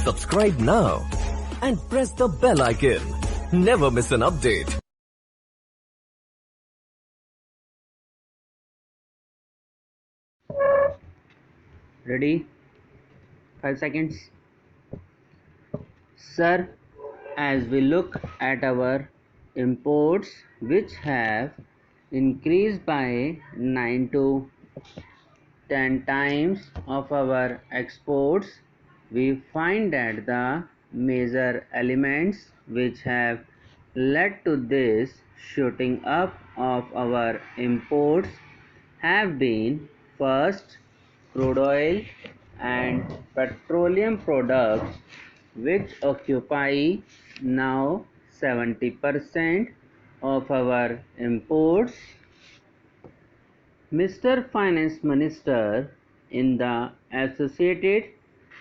Subscribe now and press the bell icon. Never miss an update. Ready? 5 seconds. Sir, as we look at our imports which have increased by 9 to 10 times of our exports, we find that the major elements which have led to this shooting up of our imports have been: first, crude oil and petroleum products, which occupy now 70% of our imports. Mr. Finance Minister in the Associated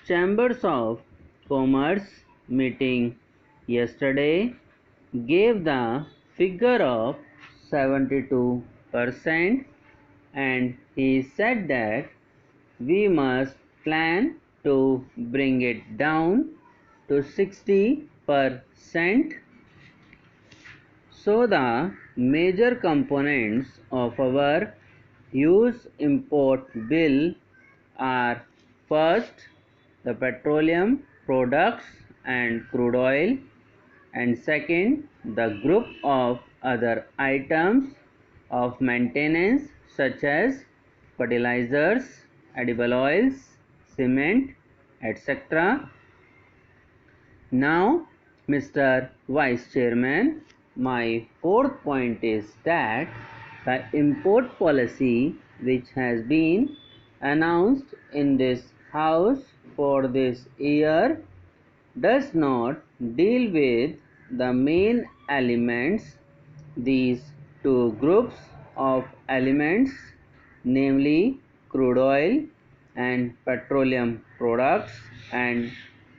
Chambers of Commerce meeting yesterday gave the figure of 72%, and he said that we must plan to bring it down to 60%. So the major components of our huge import bill are: first, the petroleum products and crude oil, and second, the group of other items of maintenance such as fertilizers, edible oils, cement, etc. Now, Mr. Vice Chairman, my fourth point is that the import policy which has been announced in this House for this year does not deal with the main elements, these two groups of elements, namely crude oil and petroleum products and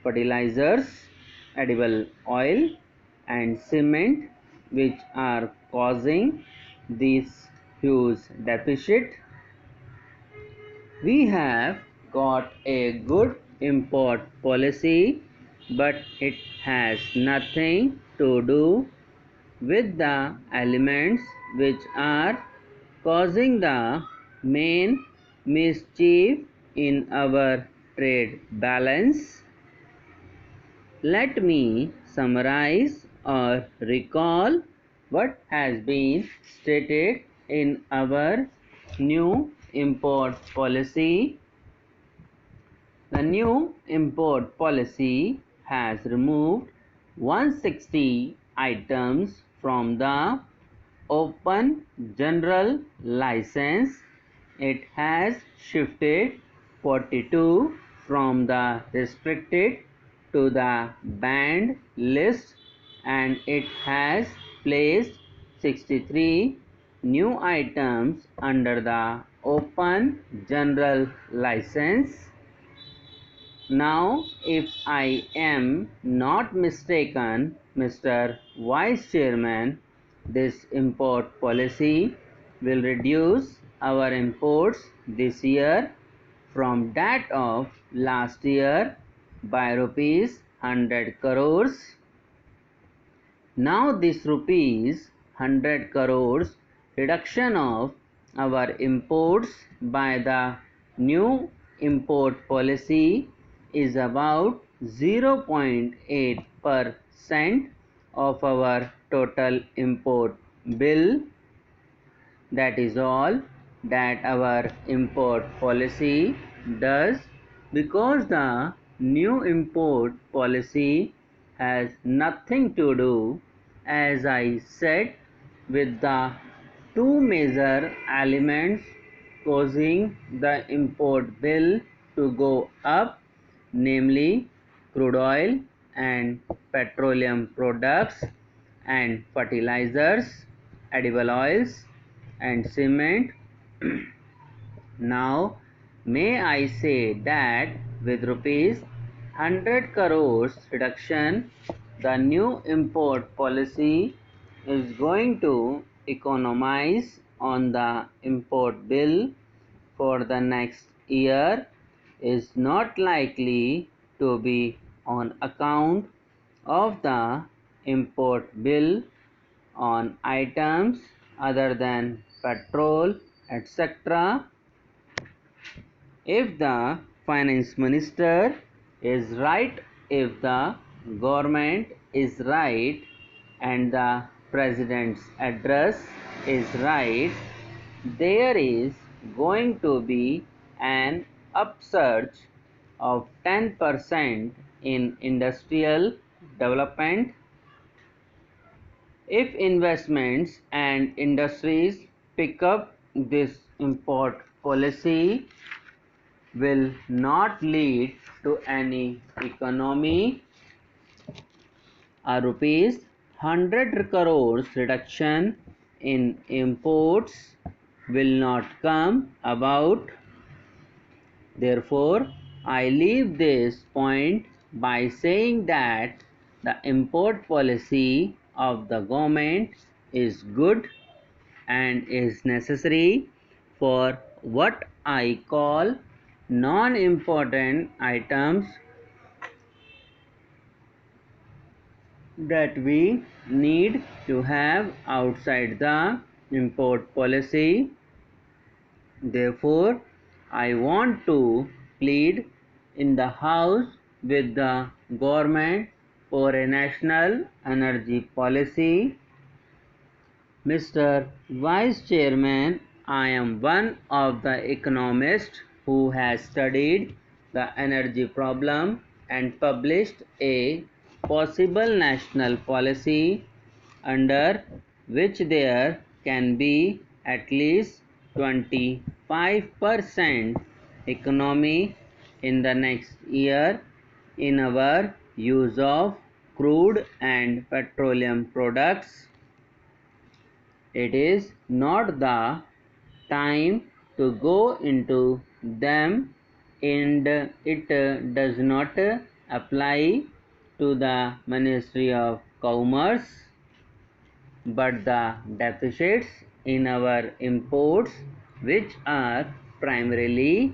fertilizers, edible oil and cement, which are causing this huge deficit. We have got a good import policy, but it has nothing to do with the elements which are causing the main mischief in our trade balance. Let me summarize or recall what has been stated in our new import policy. The new import policy has removed 160 items from the open general license. It has shifted 42 from the restricted to the banned list, and it has placed 63 new items under the open general license. Now, if I am not mistaken, Mr. Vice Chairman, this import policy will reduce our imports this year from that of last year by rupees 100 crores. Now this rupees 100 crores reduction of our imports by the new import policy is about 0.8% of our total import bill. That is all that our import policy does, because the new import policy has nothing to do, as I said, with the two major elements causing the import bill to go up, namely crude oil and petroleum products and fertilizers, edible oils and cement. Now, may I say that with rupees 100 crores reduction, the new import policy is going to economize on the import bill for the next year is not likely to be on account of the import bill on items other than petrol, etc. If the finance minister is right, if the government is right, and the president's address is right, there is going to be an upsurge of 10% in industrial development. If investments and industries pick up, this import policy will not lead to any economy. A rupees 100 crores reduction in imports will not come about. Therefore, I leave this point by saying that the import policy of the government is good and is necessary for what I call non-important items that we need to have outside the import policy. Therefore, I want to plead in the House with the government for a national energy policy. Mr. Vice Chairman, I am one of the economists who has studied the energy problem and published a possible national policy under which there can be at least 25% economy in the next year in our use of crude and petroleum products. It is not the time to go into them, and it does not apply to the Ministry of Commerce, but the deficits in our imports, which are primarily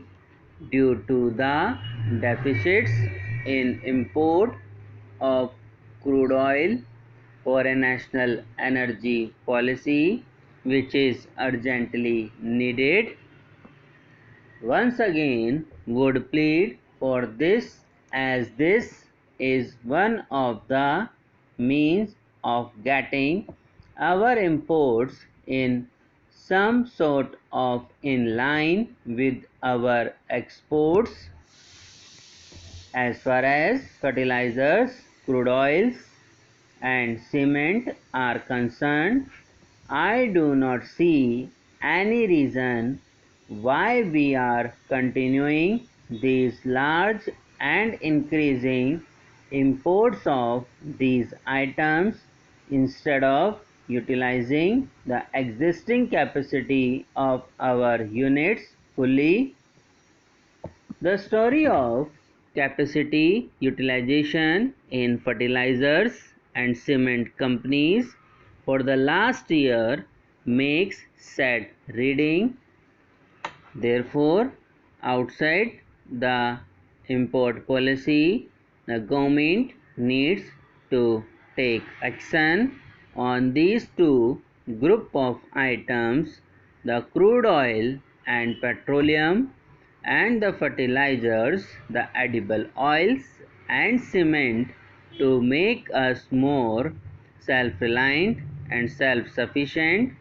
due to the deficits in import of crude oil, for a national energy policy which is urgently needed. Once again would plead for this, as this is one of the means of getting our imports in some sort of in line with our exports. As far as fertilizers, crude oils and cement are concerned, I do not see any reason why we are continuing these large and increasing imports of these items instead of utilizing the existing capacity of our units fully. The story of capacity utilization in fertilizers and cement companies for the last year makes sad reading. Therefore, outside the import policy, the government needs to take action on these two group of items, the crude oil and petroleum, and the fertilizers, the edible oils and cement, to make us more self-reliant and self-sufficient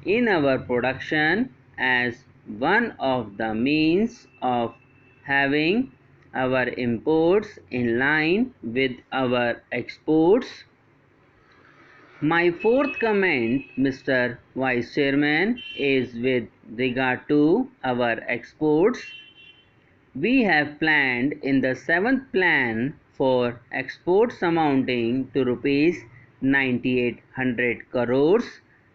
in our production as one of the means of having our imports in line with our exports. My fourth comment, Mr. Vice Chairman, is with regard to our exports. We have planned in the 7th plan for exports amounting to rupees 9800 crores,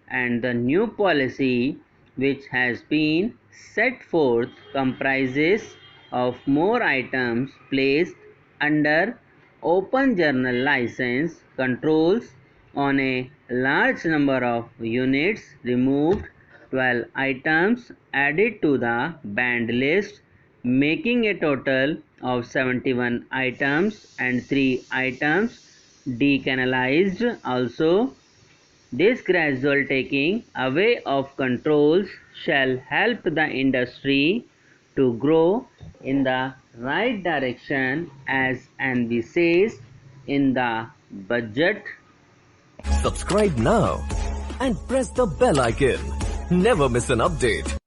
and the new policy which has been set forth comprises of more items placed under open journal license controls on a large number of units, removed 12 items, added to the banned list, making a total of 71 items and 3 items decanalized also. This gradual taking away of controls shall help the industry to grow in the right direction as envisaged in the budget. Subscribe now and press the bell icon. Never miss an update.